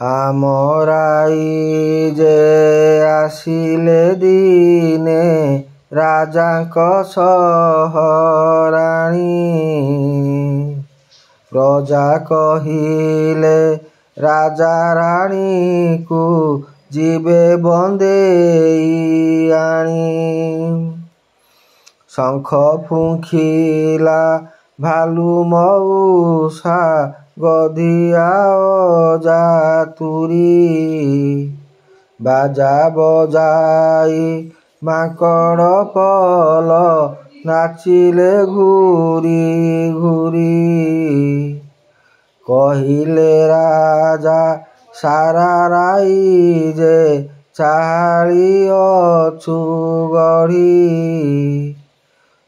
ଆମରାଇ ଯେ ଆସିଲେ ଦିନେ ରାଜାଙ୍କ ସହରାଣୀ। ପ୍ରଜା କହିଲେ ରାଜା ରାଣୀକୁ ଯିବେ ବନ୍ଦେଇ ଆଣି। ଶଙ୍ଖ ଫୁଙ୍କିଲା ଭାଲୁ ମଉସା ଗଧିଆ ଅଜା ତୁରୀ। ବାଜା ବଜାଇ ମାଙ୍କଡ଼ ପଲ ନାଚିଲେ ଘୂରି ଘୂରି। କହିଲେ ରାଜା ସାରା ରାଇ ଯେ ଚାହାଳି ଅଛୁ ଗଢ଼ି।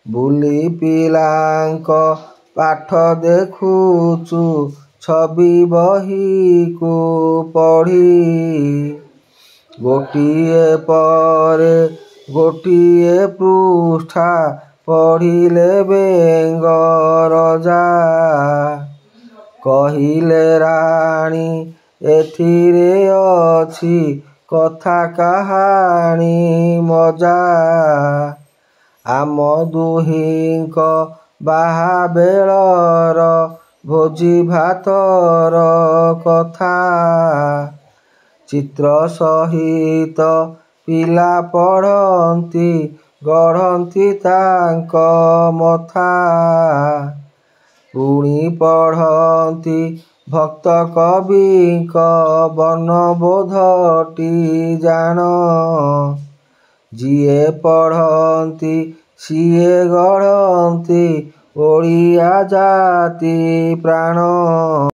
ବୁଲି ପିଲାଙ୍କ ପାଠ ଦେଖୁଛୁ ଛବି ବହିକୁ ପଢ଼ି। ଗୋଟିଏ ପରେ ଗୋଟିଏ ପୃଷ୍ଠା ପଢ଼ିଲେ ବେଙ୍ଗରଜା। କହିଲେ ରାଣୀ ଏଥିରେ ଅଛି କଥା କାହାଣୀ ମଜା। ଆମ ଦୁହିଁଙ୍କ ବାହା ବେଳର ଭୋଜି ଭାତର କଥା। ଚିତ୍ର ସହିତ ପିଲା ପଢ଼ନ୍ତି ଗଢ଼ନ୍ତି ତାଙ୍କ ମଥା। ପୁଣି ପଢ଼ନ୍ତି ଭକ୍ତ କବିଙ୍କ ବର୍ଣ୍ଣବୋଧଟି ଜାଣ। ଯିଏ ପଢ଼ନ୍ତି ସିଏ ଗଢ଼ନ୍ତି ଓଡ଼ିଆ ଜାତି ପ୍ରାଣ।